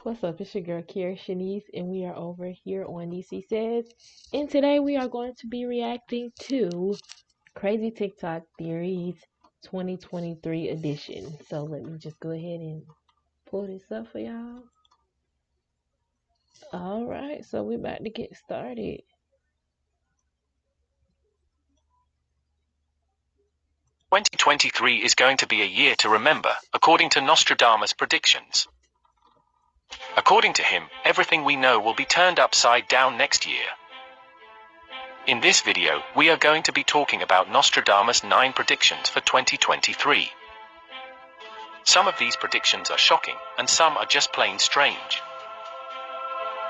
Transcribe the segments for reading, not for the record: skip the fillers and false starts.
What's up? It's your girl Kiara Shanice, and we are over here on DC Says. And today we are going to be reacting to Crazy TikTok Theories 2023 edition. So let me just go ahead and pull this up for y'all. Alright, so we're about to get started. "2023 is going to be a year to remember, according to Nostradamus' predictions. According to him, everything we know will be turned upside down next year. In this video, we are going to be talking about Nostradamus' 9 predictions for 2023. Some of these predictions are shocking, and some are just plain strange.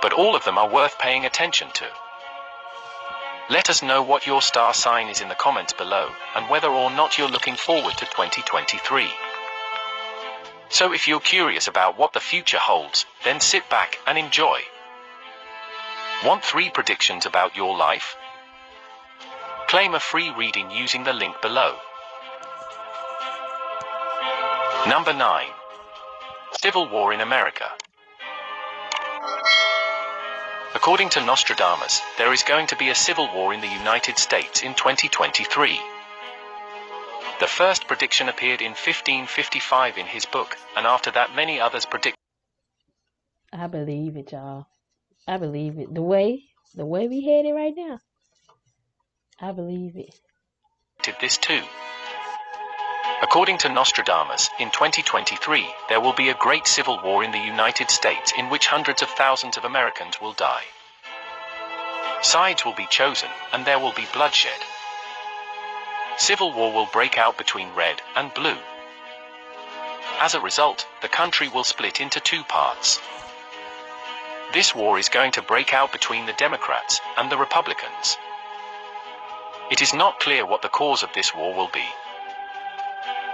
But all of them are worth paying attention to. Let us know what your star sign is in the comments below, and whether or not you're looking forward to 2023. So if you're curious about what the future holds, then sit back and enjoy. Want 3 predictions about your life? Claim a free reading using the link below. Number 9. Civil War in America. According to Nostradamus, there is going to be a civil war in the United States in 2023. The first prediction appeared in 1555 in his book, and after that many others predicted I believe it, y'all. I believe it. The way we headed right now, I believe it. this too. According to Nostradamus, in 2023, there will be a great civil war in the United States in which hundreds of thousands of Americans will die. Sides will be chosen, and there will be bloodshed. Civil war will break out between red and blue. As a result, the country will split into 2 parts. This war is going to break out between the Democrats and the Republicans. It is not clear what the cause of this war will be.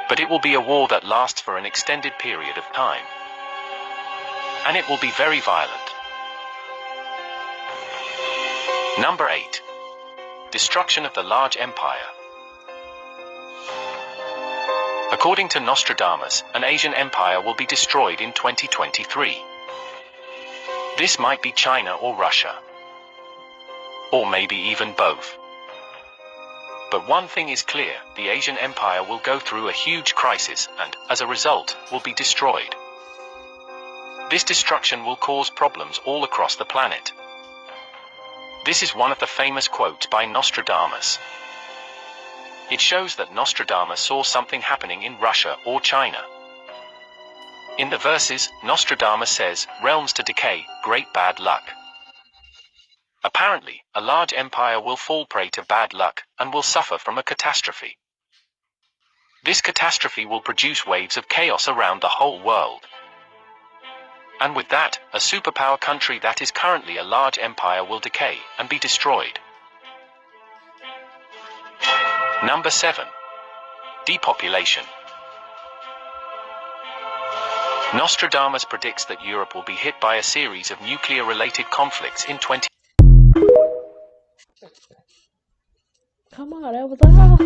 But it will be a war that lasts for an extended period of time. And it will be very violent. Number 8. Destruction of the large empire. According to Nostradamus, an Asian empire will be destroyed in 2023. This might be China or Russia. Or maybe even both. But one thing is clear, the Asian empire will go through a huge crisis and, as a result, will be destroyed. This destruction will cause problems all across the planet. This is one of the famous quotes by Nostradamus. It shows that Nostradamus saw something happening in Russia or China. In the verses, Nostradamus says, "Realms to decay, great bad luck." Apparently, a large empire will fall prey to bad luck, and will suffer from a catastrophe. This catastrophe will produce waves of chaos around the whole world. And with that, a superpower country that is currently a large empire will decay and be destroyed. Number 7. Depopulation. Nostradamus predicts that Europe will be hit by a series of nuclear-related conflicts in 20. Come on, that was all.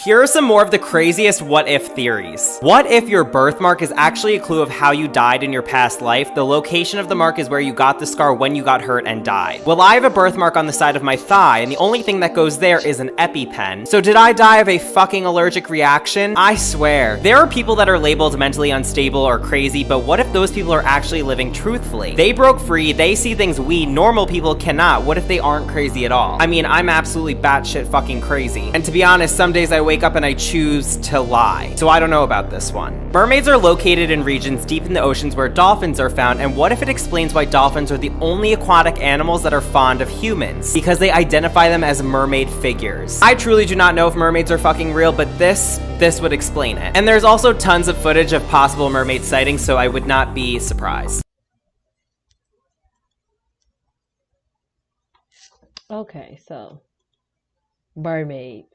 Here are some more of the craziest what-if theories. What if your birthmark is actually a clue of how you died in your past life? The location of the mark is where you got the scar when you got hurt and died. Well, I have a birthmark on the side of my thigh, and the only thing that goes there is an EpiPen. So did I die of a fucking allergic reaction? I swear. There are people that are labeled mentally unstable or crazy, but what if those people are actually living truthfully? They broke free, they see things we normal people cannot. What if they aren't crazy at all? I mean, I'm absolutely batshit fucking crazy. And to be honest, some days I wake up and I choose to lie. So I don't know about this one. Mermaids are located in regions deep in the oceans where dolphins are found, and what if it explains why dolphins are the only aquatic animals that are fond of humans? Because they identify them as mermaid figures. I truly do not know if mermaids are fucking real, but this would explain it. And there's also tons of footage of possible mermaid sightings, so I would not be surprised. Okay, so mermaids.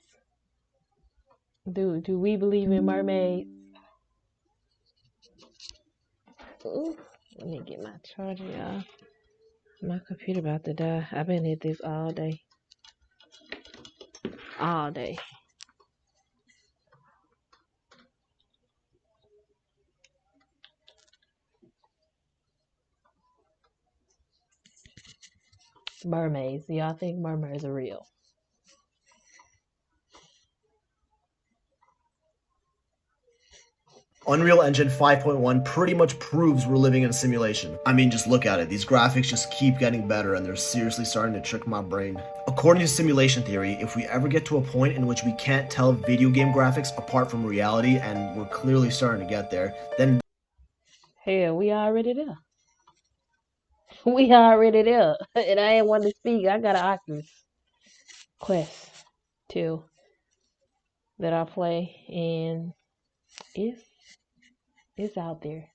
Do we believe in mermaids? Ooh, let me get my charger, y'all. My computer about to die. I've been at this all day. All day. mermaids. Do y'all think mermaids are real? Unreal Engine 5.1 pretty much proves we're living in a simulation. I mean, just look at it. These graphics just keep getting better and they're seriously starting to trick my brain. According to simulation theory, if we ever get to a point in which we can't tell video game graphics apart from reality, and we're clearly starting to get there, then hell, we already there. We already there. And I ain't want to speak. I got an Oculus Quest 2 that I play, and it's out there.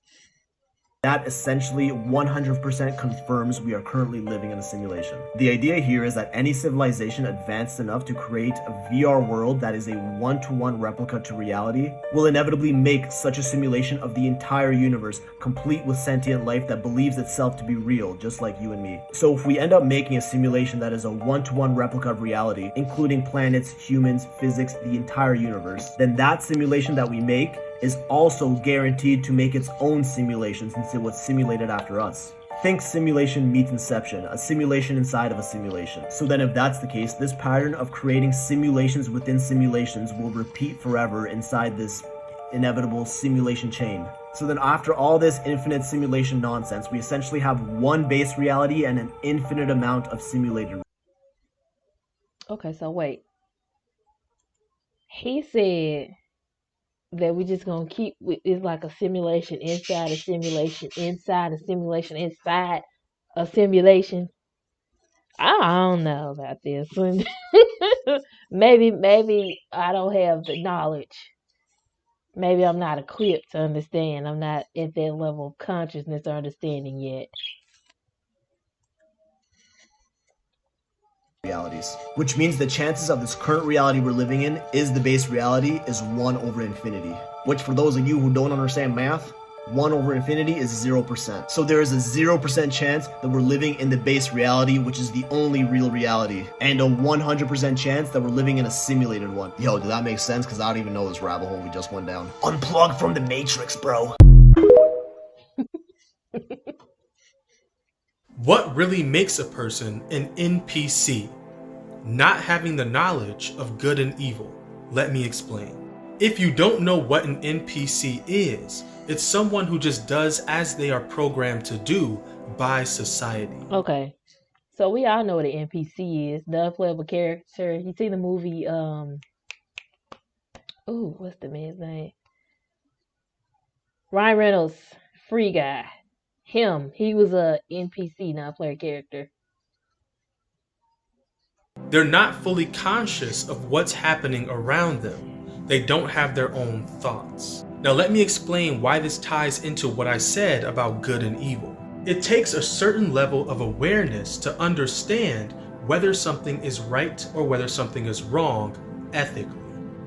that essentially 100% confirms we are currently living in a simulation. The idea here is that any civilization advanced enough to create a VR world that is a one-to-one replica to reality will inevitably make such a simulation of the entire universe, complete with sentient life that believes itself to be real, just like you and me. So if we end up making a simulation that is a one-to-one replica of reality, including planets, humans, physics, the entire universe, then that simulation that we make is also guaranteed to make its own simulation since it was simulated after us. Think simulation meets Inception, a simulation inside of a simulation. So then if that's the case, this pattern of creating simulations within simulations will repeat forever inside this inevitable simulation chain. So then after all this infinite simulation nonsense, we essentially have one base reality and an infinite amount of simulated. Okay, so wait. He said that we just gonna keep it's like a simulation inside a simulation inside a simulation inside a simulation. I don't know about this one. maybe I don't have the knowledge. Maybe I'm not equipped to understand. I'm not at that level of consciousness or understanding yet. Realities, which means the chances of this current reality we're living in is the base reality is 1 over infinity, which for those of you who don't understand math, 1 over infinity is 0%. So there is a 0% chance that we're living in the base reality, which is the only real reality, and a 100% chance that we're living in a simulated one. Yo, did that make sense? Because I don't even know this rabbit hole we just went down. Unplug from the Matrix, bro. What really makes a person an NPC? Not having the knowledge of good and evil. Let me explain. If you don't know what an NPC is, it's someone who just does as they are programmed to do by society. Okay. So we all know what an NPC is. The unplayable character. You see the movie, what's the man's name? Ryan Reynolds, Free Guy. He was a NPC, not a player character. They're not fully conscious of what's happening around them. They don't have their own thoughts. Now let me explain why this ties into what I said about good and evil. It takes a certain level of awareness to understand whether something is right or whether something is wrong ethically.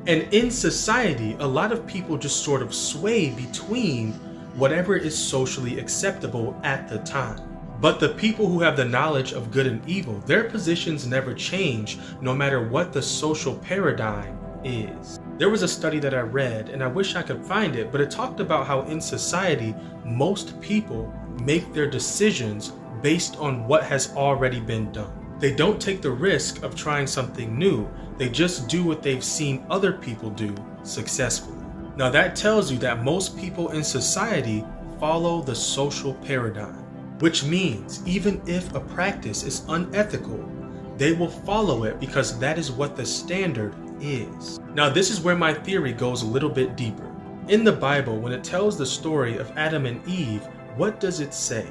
And in society, a lot of people just sort of sway between whatever is socially acceptable at the time. But the people who have the knowledge of good and evil, their positions never change no matter what the social paradigm is. There was a study that I read, and I wish I could find it, but it talked about how in society, most people make their decisions based on what has already been done. They don't take the risk of trying something new. They just do what they've seen other people do successfully. Now that tells you that most people in society follow the social paradigm, which means even if a practice is unethical, they will follow it because that is what the standard is. Now this is where my theory goes a little bit deeper. In the Bible, when it tells the story of Adam and Eve, what does it say?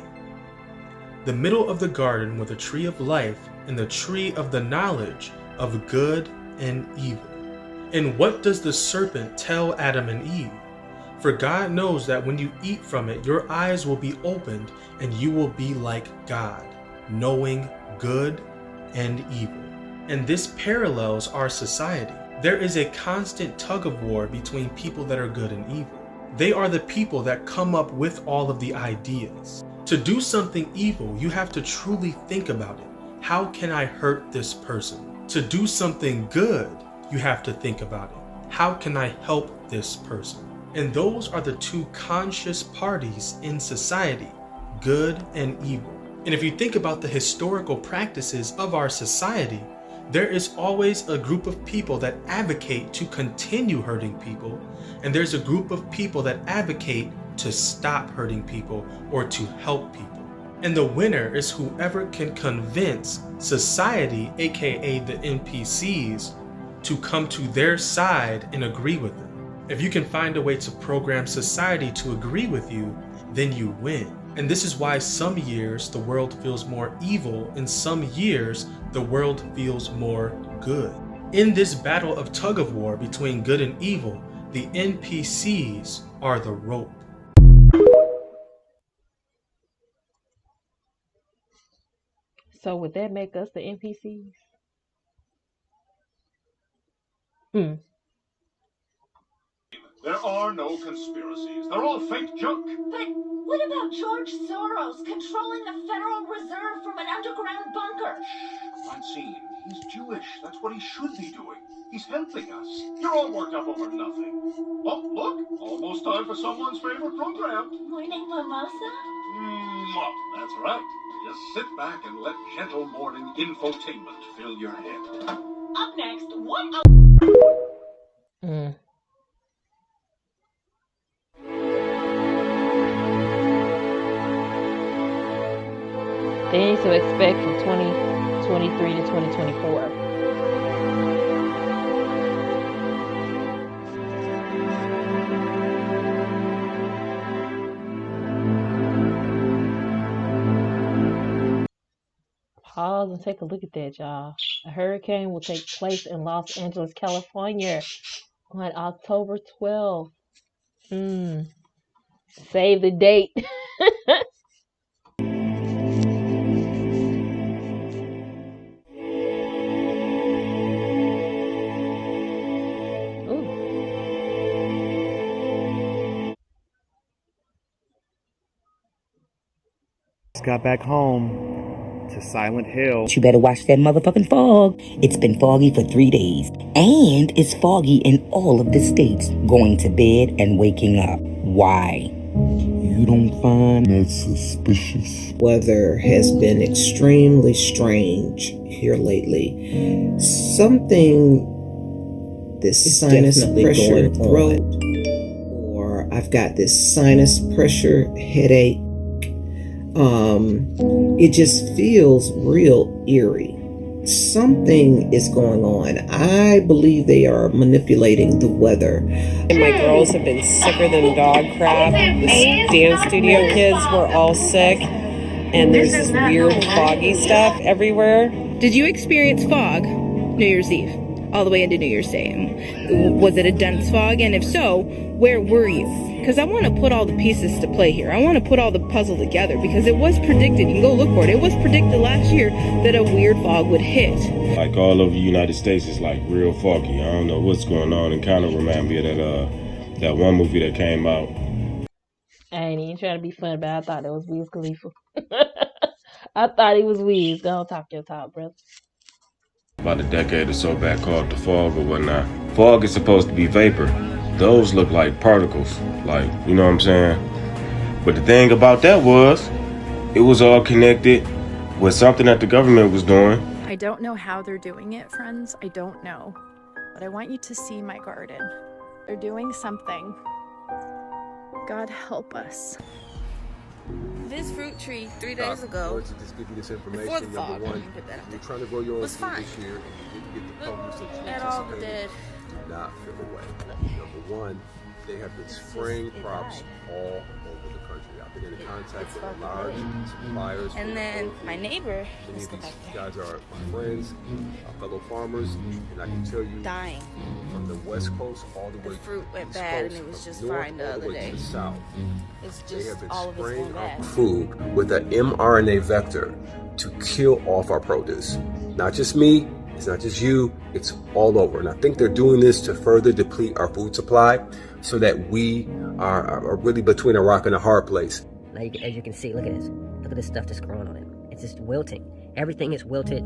The middle of the garden were the tree of life and the tree of the knowledge of good and evil. And what does the serpent tell Adam and Eve? For God knows that when you eat from it, your eyes will be opened and you will be like God, knowing good and evil. And this parallels our society. There is a constant tug of war between people that are good and evil. They are the people that come up with all of the ideas. To do something evil, you have to truly think about it. How can I hurt this person? To do something good, you have to think about it. How can I help this person? And those are the two conscious parties in society, good and evil. And if you think about the historical practices of our society, there is always a group of people that advocate to continue hurting people, and there's a group of people that advocate to stop hurting people or to help people. And the winner is whoever can convince society, aka the NPCs, to come to their side and agree with them. If you can find a way to program society to agree with you, then you win. And this is why some years the world feels more evil and some years the world feels more good. In this battle of tug of war between good and evil, the NPCs are the rope. So would that make us the NPCs? There are no conspiracies. They're all fake junk. But what about George Soros controlling the Federal Reserve from an underground bunker? Francine, he's Jewish. That's what he should be doing. He's helping us. You're all worked up over nothing. Oh, look. Almost time for someone's favorite program. Morning mimosa? That's right. Just sit back and let gentle morning infotainment fill your head. Up next, what Things to expect from 2023 to 2024. Pause and take a look at that, y'all. A hurricane will take place in Los Angeles, California on October 12th. Save the date. Just got back home to Silent Hill. You better watch that motherfucking fog. It's been foggy for 3 days. And it's foggy in all of the states. Going to bed and waking up. Why? You don't find that suspicious? Weather has been extremely strange here lately. Something, this sinus pressure throat, or I've got this sinus pressure headache. It just feels real eerie. Something is going on. I believe they are manipulating the weather. And my girls have been sicker than dog crap. The dance studio kids were all sick. And there's this weird foggy stuff everywhere. Did you experience fog New Year's Eve all the way into New Year's Day? Was it a dense fog? And if so, where were you? Because I want to put all the pieces to play here. I want to put all the puzzle together because it was predicted. You can go look for it. It was predicted last year that a weird fog would hit. Like all over the United States, it's like real foggy. I don't know what's going on. And kind of remind me of that one movie that came out. I ain't even trying to be funny, but I thought that was Wiz Khalifa. I thought he was Wiz. Don't talk your talk, brother. About a decade or so back, called the fog or whatnot. Fog is supposed to be vapor. Those look like particles, like, you know what I'm saying? But the thing about that was, it was all connected with something that the government was doing. I don't know how they're doing it, friends. I don't know. But I want you to see my garden. They're doing something. God help us. This fruit tree 3 days ago, to just give you this information, before the fog, number one, you're trying to grow your own was food fine. this year, and you didn't get the produce that you at all the anticipated. dead. Do not feel away. Number one, they have been spraying crops all over the country. I've been in contact with large suppliers. And then my neighbor, Many of these guys are my friends, fellow farmers, and I can tell you, dying. from the West Coast all the way The fruit went East bad, Coast, and it was from just north fine the all other way day. to the south. It's They just have been all of it's spraying going our bad. food with an mRNA vector to kill off our produce. Not just me, it's not just you, it's all over. And I think they're doing this to further deplete our food supply so that we are really between a rock and a hard place. Now, as you can see, look at this. Look at this stuff that's growing on it. It's just wilting. Everything is wilted.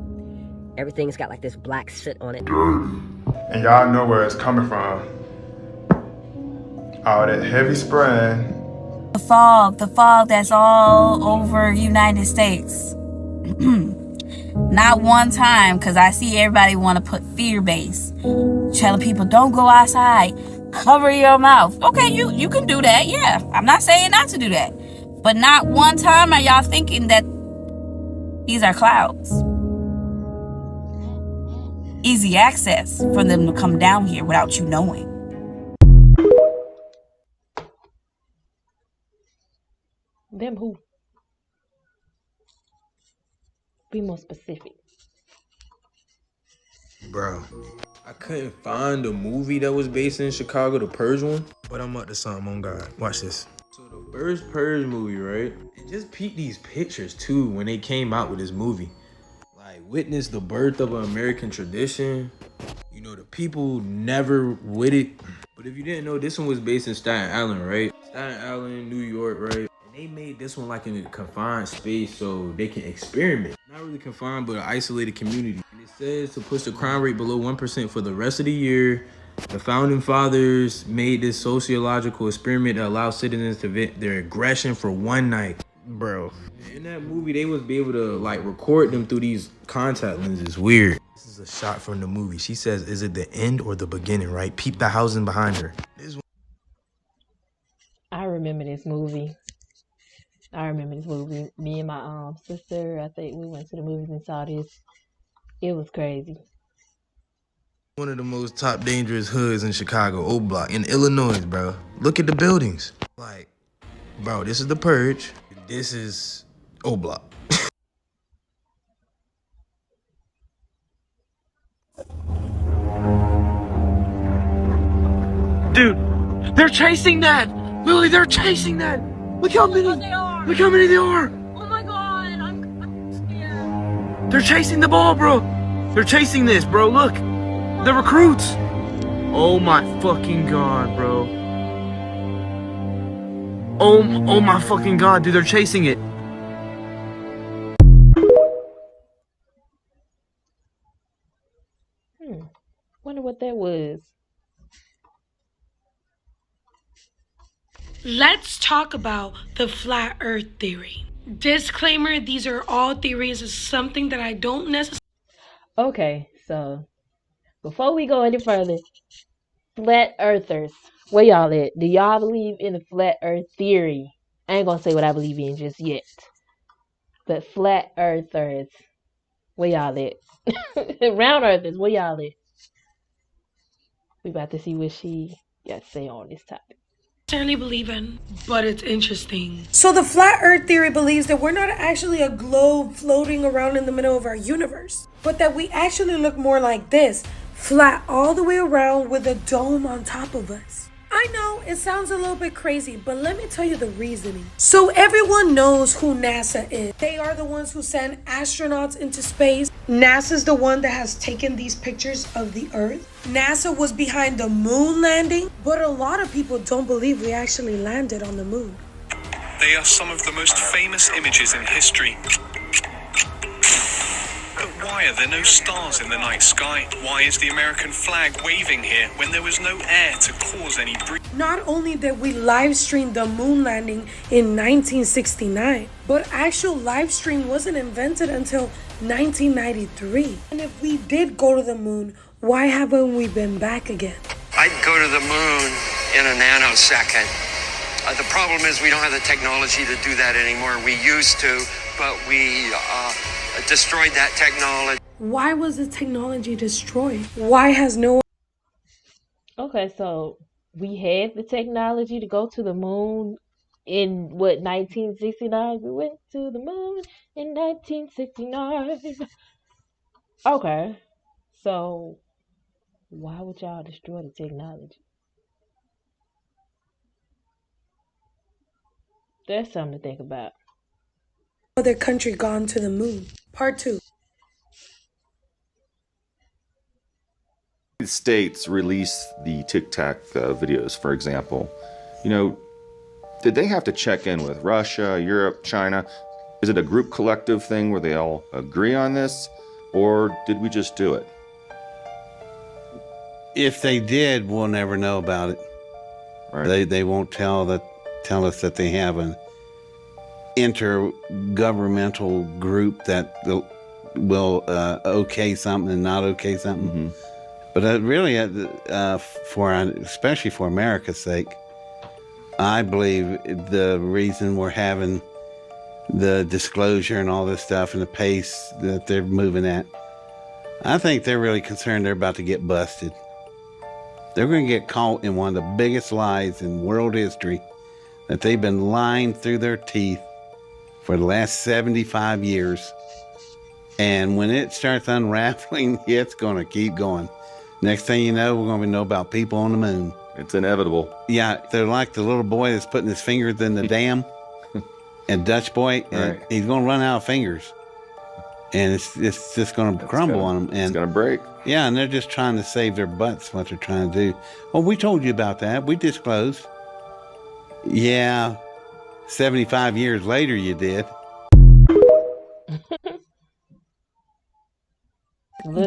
Everything's got like this black soot on it. And y'all know where it's coming from. All that heavy spraying The fog that's all over United States. Not one time, because I see everybody want to put fear base, telling people don't go outside, cover your mouth. Okay, you can do that, yeah. I'm not saying not to do that, but not one time are y'all thinking that these are clouds. Easy access for them to come down here without you knowing. Them who? Be more specific. Bro, I couldn't find a movie that was based in Chicago, the Purge one, but I'm up to something on God. Watch this. So the first Purge movie, right? And just peep these pictures too when they came out with this movie. Like, witness the birth of an American tradition. You know, the people never with it. But if you didn't know, this one was based in Staten Island, right? Staten Island, New York, right? They made this one like in a confined space so they can experiment. Not really confined, but an isolated community. And it says to push the crime rate below 1% for the rest of the year. The founding fathers made this sociological experiment that allows citizens to vent their aggression for one night. Bro. In that movie, they was be able to like record them through these contact lenses. Weird. This is a shot from the movie. She says, is it the end or the beginning, right? Peep the housing behind her. I remember this movie. Me and my sister, I think we went to the movies and saw this. It was crazy. One of the most top dangerous hoods in Chicago, O Block, in Illinois, bro. Look at the buildings. Like, bro, this is the Purge. This is O Block. Dude, they're chasing that! Lily, they're chasing that! Look how many! Look how many there are! Oh my god, I'm scared. They're chasing the ball, bro! They're chasing this, bro, look! The recruits! Oh my fucking god, bro. Oh my fucking god, dude, they're chasing it. Wonder what that was. Let's talk about the flat earth theory. Disclaimer, these are all theories. It's something that I don't necessarily... Okay, so before we go any further, flat earthers, where y'all at? Do y'all believe in the flat earth theory? I ain't gonna say what I believe in just yet. But flat earthers, where y'all at? Round earthers, where y'all at? We about to see what she got to say on this topic. believe in, but it's interesting. So the flat earth theory believes that we're not actually a globe floating around in the middle of our universe, but that we actually look more like this, flat all the way around with a dome on top of us. I know it sounds a little bit crazy, but let me tell you the reasoning. So everyone knows who NASA is. They are the ones who send astronauts into space. NASA's the one that has taken these pictures of the Earth. NASA was behind the moon landing, but a lot of people don't believe we actually landed on the moon. They are some of the most famous images in history. But why are there no stars in the night sky? Why is the American flag waving here when there was no air to cause any breeze? Not only did we live stream the moon landing in 1969, but actual live stream wasn't invented until 1993. And if we did go to the moon, why haven't we been back again? I'd go to the moon in a nanosecond. The problem is we don't have the technology to do that anymore. We used to, but we destroyed that technology. Why was the technology destroyed? Why has no... Okay, so we had the technology to go to the moon in, what, 1969? We went to the moon in 1969. Okay, so why would y'all destroy the technology? That's something to think about. Other country gone to the moon. Part 2. The States released the Tic Tac videos, for example. You know, did they have to check in with Russia, Europe, China? Is it a group collective thing where they all agree on this? Or did we just do it? If they did, we'll never know about it. Right. They won't tell that tell us that they have an intergovernmental group that will okay something and not okay something. But really, especially for America's sake, I believe the reason we're having the disclosure and all this stuff and the pace that they're moving at, I think they're really concerned they're about to get busted. They're going to get caught in one of the biggest lies in world history that they've been lying through their teeth for the last 75 years. And when it starts unraveling, it's going to keep going. Next thing you know, we're going to know about people on the moon. It's inevitable. Yeah, they're like the little boy that's putting his fingers in the dam. And Dutch boy, and he's going to run out of fingers. And it's just going to crumble on them. And it's going to break. Yeah, and they're just trying to save their butts, what they're trying to do. Well, we told you about that. We disclosed. Yeah, 75 years later you did.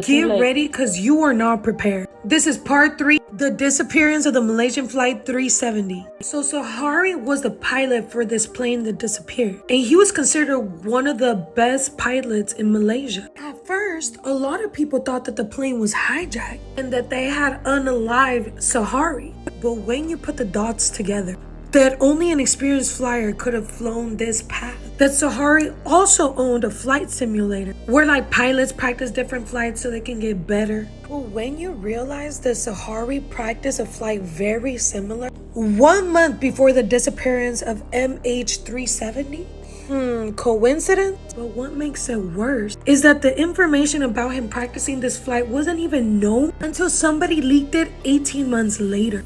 Get ready, because you are not prepared. This is part 3, the disappearance of the Malaysian Flight 370. So Suhari was the pilot for this plane that disappeared. And he was considered one of the best pilots in Malaysia. At first, a lot of people thought that the plane was hijacked and that they had unalived Suhari. But when you put the dots together, that only an experienced flyer could have flown this path. That Suhari also owned a flight simulator where like pilots practice different flights so they can get better. But when you realize that Suhari practiced a flight very similar 1 month before the disappearance of MH370, coincidence? But what makes it worse is that the information about him practicing this flight wasn't even known until somebody leaked it 18 months later.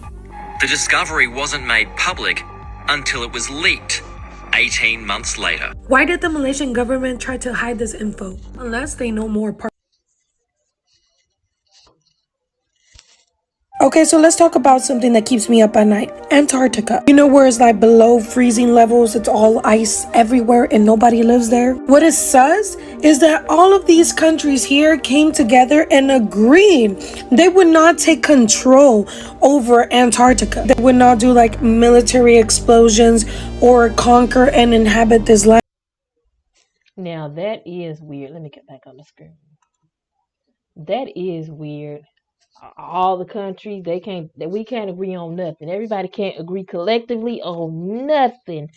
The discovery wasn't made public until it was leaked 18 months later. Why did the Malaysian government try to hide this info? Unless they know more. Okay, so let's talk about something that keeps me up at night. Antarctica. You know where it's like below freezing levels, it's all ice everywhere and nobody lives there? What it says is that all of these countries here came together and agreed they would not take control over Antarctica. They would not do like military explosions or conquer and inhabit this land. Now that is weird. Let me get back on the screen. That is weird. All the countries, we can't agree on nothing. Everybody can't agree collectively on nothing,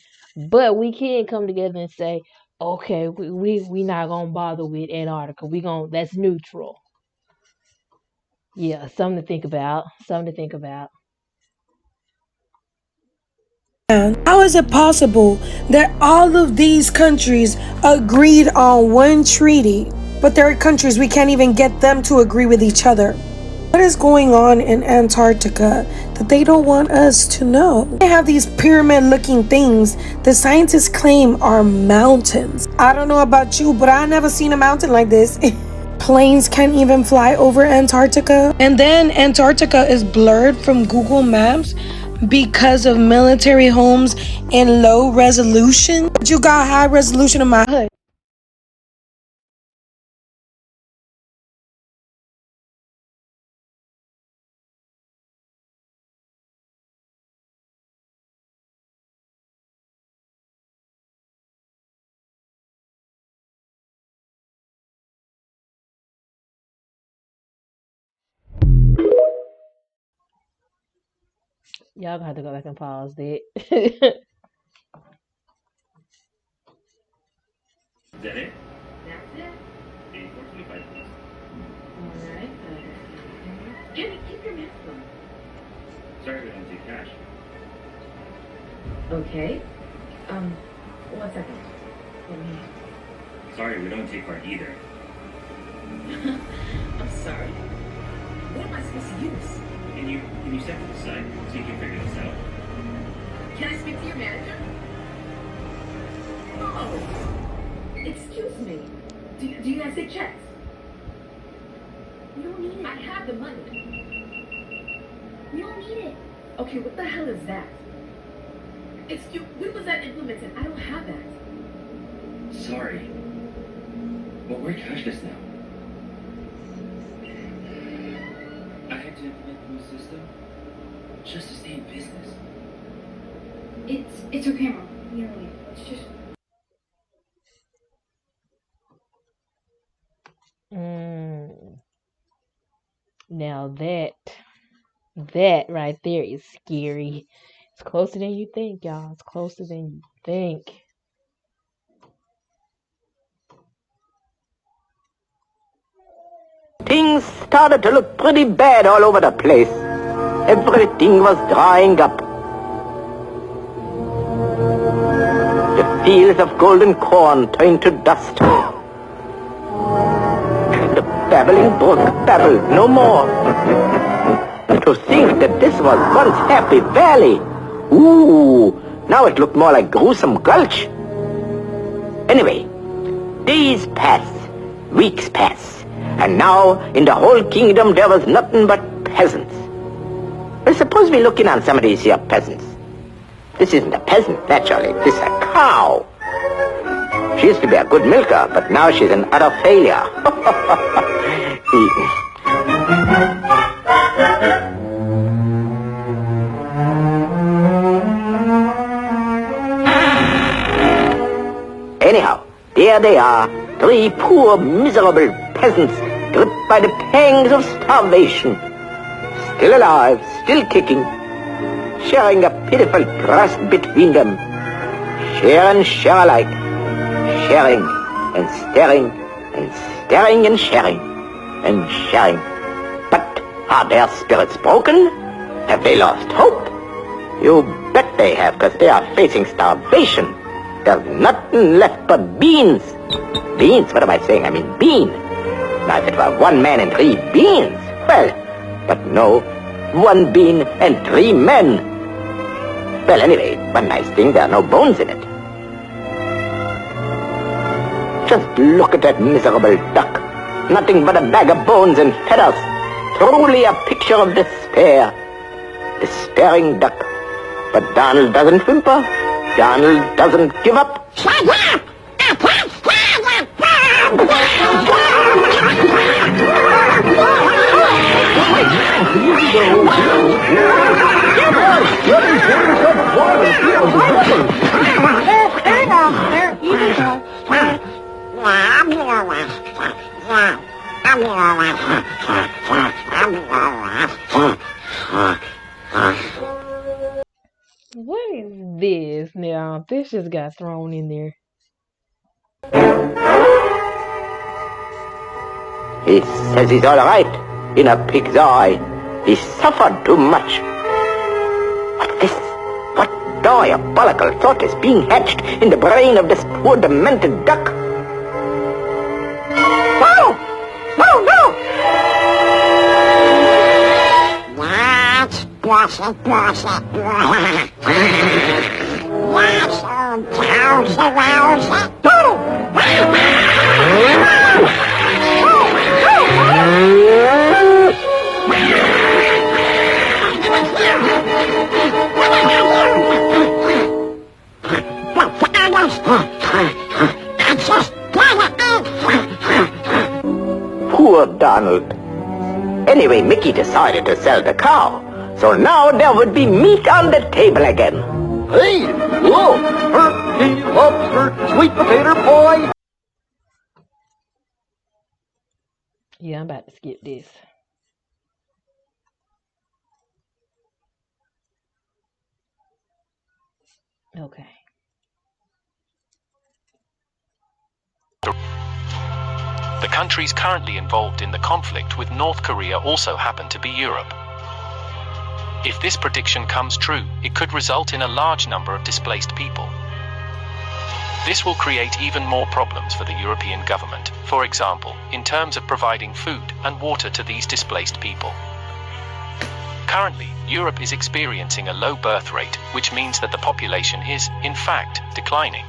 but we can come together and say, okay, we not gonna bother with Antarctica. That's neutral. Yeah, something to think about. How is it possible that all of these countries agreed on one treaty, but there are countries we can't even get them to agree with each other? What is going on in Antarctica that they don't want us to know? They have these pyramid-looking things the scientists claim are mountains. I don't know about you, but I never seen a mountain like this. Planes can't even fly over Antarctica. And then Antarctica is blurred from Google Maps because of military homes and low resolution. But you got high resolution in my hood. Y'all gonna have to go back and pause that. Is that it? That's it. 8425, please. Alright. Jimmy, keep your mask on. Sorry, we don't take cash. Okay. 1 second. Let me... Sorry, we don't take card either. I'm sorry. What am I supposed to use? Can you step to the side so you can figure this out? Can I speak to your manager? Oh, excuse me. Do you guys take checks? You don't need it. I have the money. You don't need it. Okay, what the hell is that? When was that implemented? I don't have that. Sorry, but we're cashless now. I had to implement the new system just to stay in business. It's her camera. You know, it's just. Now that right there is scary. It's closer than you think, y'all. It's closer than you think. Things started to look pretty bad all over the place. Everything was drying up. The fields of golden corn turned to dust. The babbling brook babbled no more. To think that this was once Happy Valley. Ooh, now it looked more like Gruesome Gulch. Anyway, days passed, weeks passed, and now in the whole kingdom there was nothing but peasants. Well, suppose we look in on some of these here peasants. This isn't a peasant, naturally. This is a cow. She used to be a good milker, but now she's an utter failure. Anyhow, there they are, three poor, miserable peasants gripped by the pangs of starvation. Still alive, still kicking, sharing a pitiful crust between them. Share and share alike, sharing and staring and staring and sharing and sharing. But are their spirits broken? Have they lost hope? You bet they have, because they are facing starvation. There's nothing left but beans. Beans? What am I saying? I mean bean. Now if it were one man and three beans, well, but no, one bean and three men. Well, anyway, one nice thing, there are no bones in it. Just look at that miserable duck. Nothing but a bag of bones and feathers. Truly a picture of despair. Despairing duck. But Donald doesn't whimper. Donald doesn't give up. Shut up! What is this now? This just got thrown in there. He says he's all right in a pig's eye. He suffered too much. What's this? What diabolical thought is being hatched in the brain of this poor demented duck? No! No, no! Poor Donald. Anyway, Mickey decided to sell the cow. So now there would be meat on the table again. Hey, look! Turkey lobster, sweet potato pie. Yeah, I'm about to skip this. Okay. The countries currently involved in the conflict with North Korea also happen to be Europe. If this prediction comes true, it could result in a large number of displaced people. This will create even more problems for the European government, for example, in terms of providing food and water to these displaced people. Currently, Europe is experiencing a low birth rate, which means that the population is, in fact, declining.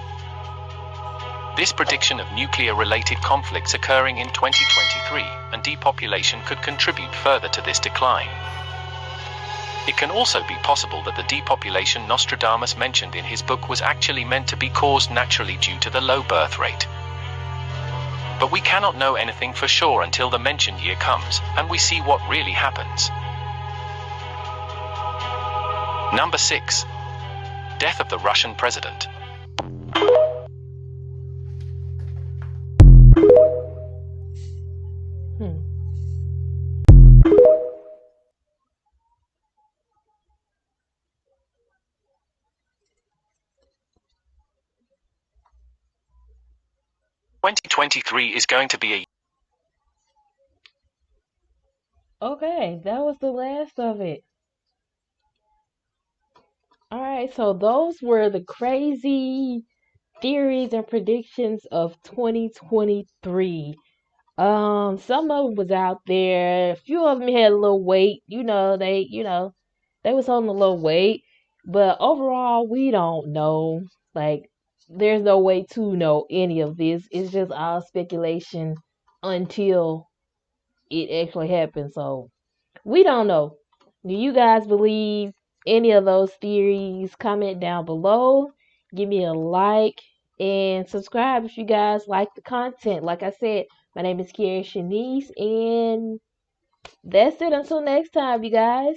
This prediction of nuclear-related conflicts occurring in 2023 and depopulation could contribute further to this decline. It can also be possible that the depopulation Nostradamus mentioned in his book was actually meant to be caused naturally due to the low birth rate. But we cannot know anything for sure until the mentioned year comes, and we see what really happens. Number 6. Death of the Russian president. Hmm. "2023 is going to be a..." Okay, that was the last of it. Alright, so those were the crazy theories and predictions of 2023. Some of them was out there. A few of them had a little weight. They was on a little weight. But overall, we don't know. Like, there's no way to know any of this. It's just all speculation until it actually happens. So, we don't know. Do you guys believe any of those theories? Comment down below. Give me a like and subscribe if you guys like the content. Like I said, my name is Kiara Shanice, and that's it until next time, you guys.